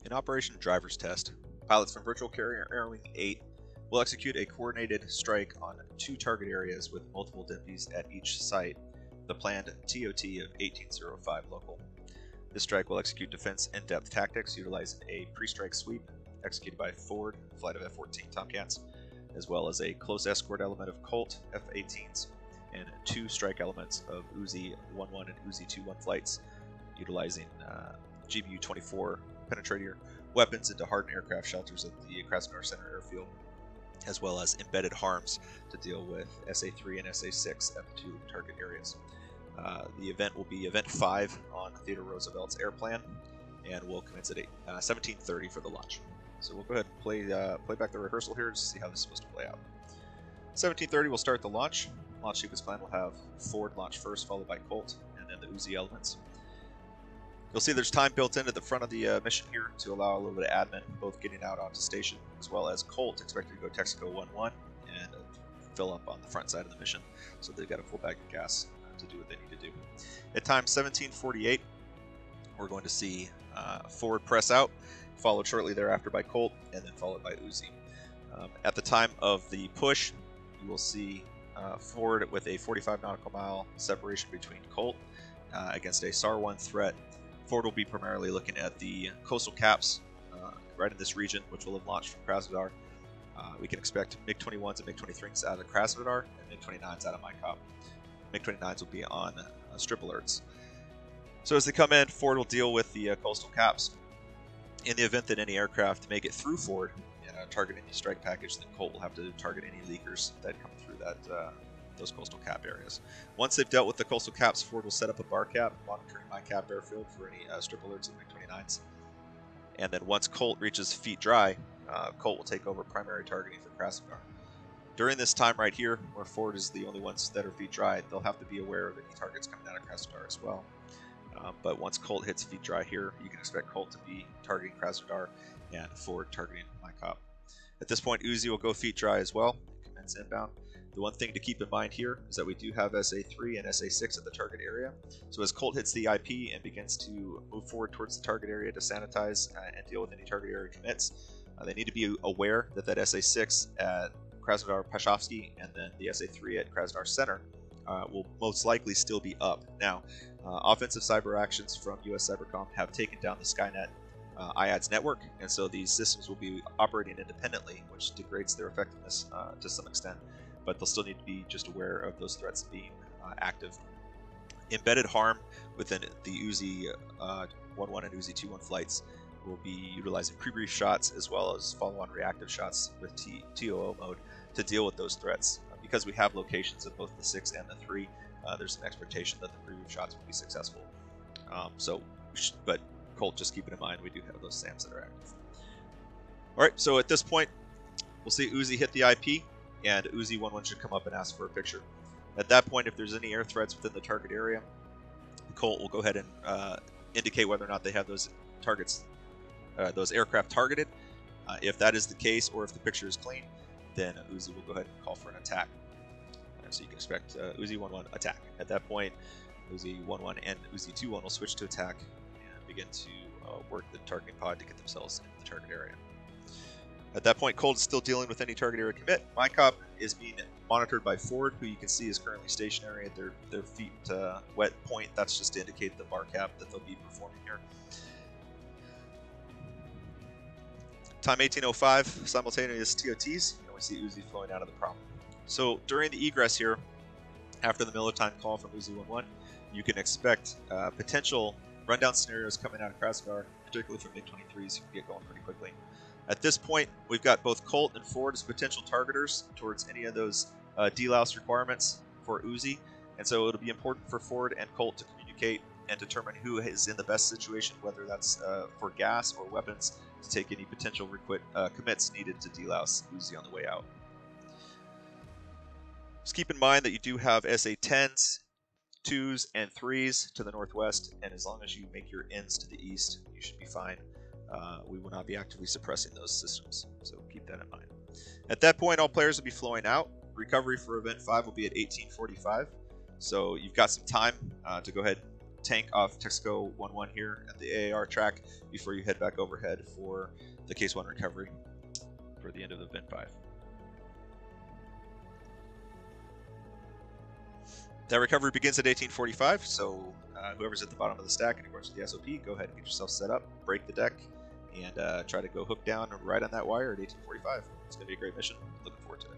In Operation Driver's Test, pilots from Virtual Carrier Air Wing 8 will execute a coordinated strike on 2 target areas with multiple DIMPs at each site, the planned TOT of 1805 local. This strike will execute defense in-depth tactics utilizing a pre-strike sweep executed by Ford, flight of F-14 Tomcats, as well as a close escort element of Colt F-18s and 2 strike elements of Uzi-11 and Uzi-21 flights utilizing GBU-24 penetrator weapons into hardened aircraft shelters at the Krasnodar Center airfield, as well as embedded harms to deal with SA-3 and SA-6 at the 2 target areas. The event will be Event 5 on Theodore Roosevelt's airplan, and will commence at 17:30 for the launch. So we'll go ahead and play back the rehearsal here to see how this is supposed to play out. 17:30 we'll start the launch. Launch sequence plan will have Ford launch first, followed by Colt, and then the Uzi elements. You'll see there's time built into the front of the mission here to allow a little bit of admin, both getting out onto station, as well as Colt expected to go Texaco 1-1 and fill up on the front side of the mission. So they've got a full bag of gas to do what they need to do. At time 17:48, we're going to see Ford press out, followed shortly thereafter by Colt, and then followed by Uzi. At the time of the push, you will see Ford with a 45 nautical mile separation between Colt against a SAR-1 threat. Ford will be primarily looking at the coastal caps right in this region, which will have launched from Krasnodar. We can expect MiG-21s and MiG-23s out of Krasnodar and MiG-29s out of MyCop. MiG-29s will be on strip alerts. So as they come in, Ford will deal with the coastal caps. In the event that any aircraft make it through Ford and target any strike package, then Colt will have to target any leakers that come through those coastal cap areas. Once they've dealt with the coastal caps, Ford will set up a bar cap monitoring MyCap airfield for any strip alerts of MiG-29s. And then once Colt reaches feet dry, Colt will take over primary targeting for Krasnodar. During this time right here, where Ford is the only ones that are feet dry, they'll have to be aware of any targets coming out of Krasnodar as well. But once Colt hits feet dry here, you can expect Colt to be targeting Krasnodar and Ford targeting MyCop. At this point, Uzi will go feet dry as well, commence inbound. The one thing to keep in mind here is that we do have SA-3 and SA-6 at the target area. So as Colt hits the IP and begins to move forward towards the target area to sanitize and deal with any target area commits, they need to be aware that that SA-6 at Krasnodar Pashovsky and then the SA-3 at Krasnodar Center will most likely still be up. Now, offensive cyber actions from US Cybercom have taken down the Skynet IADS network, and so these systems will be operating independently, which degrades their effectiveness to some extent, but they'll still need to be just aware of those threats being active. Embedded harm within the Uzi-11 and Uzi-21 flights will be utilizing pre-brief shots as well as follow-on reactive shots with TOO mode to deal with those threats. Because we have locations of both the 6 and the 3, there's an expectation that the pre-brief shots will be successful. But Colt, just keep it in mind, we do have those SAMs that are active. Alright, so at this point, we'll see Uzi hit the IP, and Uzi-11 should come up and ask for a picture. At that point, if there's any air threats within the target area, Colt will go ahead and indicate whether or not they have those targets, those aircraft targeted. If that is the case, or if the picture is clean, then Uzi will go ahead and call for an attack. So you can expect Uzi-11 attack. At that point, Uzi-11 and Uzi-21 will switch to attack and begin to work the targeting pod to get themselves into the target area. At that point, Colt is still dealing with any target area commit. MyCop is being monitored by Ford, who you can see is currently stationary at their feet wet point. That's just to indicate the bar cap that they'll be performing here. Time 18:05, simultaneous TOTs, and we see Uzi flowing out of the prom. So during the egress here, after the Miller time call from Uzi-11, you can expect potential rundown scenarios coming out of Krasnodar, particularly from MiG-23s, who can get going pretty quickly. At this point, we've got both Colt and Ford as potential targeters towards any of those delouse requirements for Uzi, and so it'll be important for Ford and Colt to communicate and determine who is in the best situation, whether that's for gas or weapons, to take any potential commits needed to delouse Uzi on the way out. Just keep in mind that you do have SA-10s, 2s, and 3s to the northwest, and as long as you make your ends to the east, you should be fine. We will not be actively suppressing those systems, so keep that in mind. At that point, all players will be flowing out. Recovery for Event 5 will be at 18:45, so you've got some time to go ahead tank off Texaco 1-1 here at the AAR track before you head back overhead for the Case 1 recovery for the end of the Bin 5. That recovery begins at 1845, so whoever's at the bottom of the stack, in accordance with the SOP, go ahead and get yourself set up, break the deck, and try to go hook down right on that wire at 1845. It's going to be a great mission. Looking forward to it.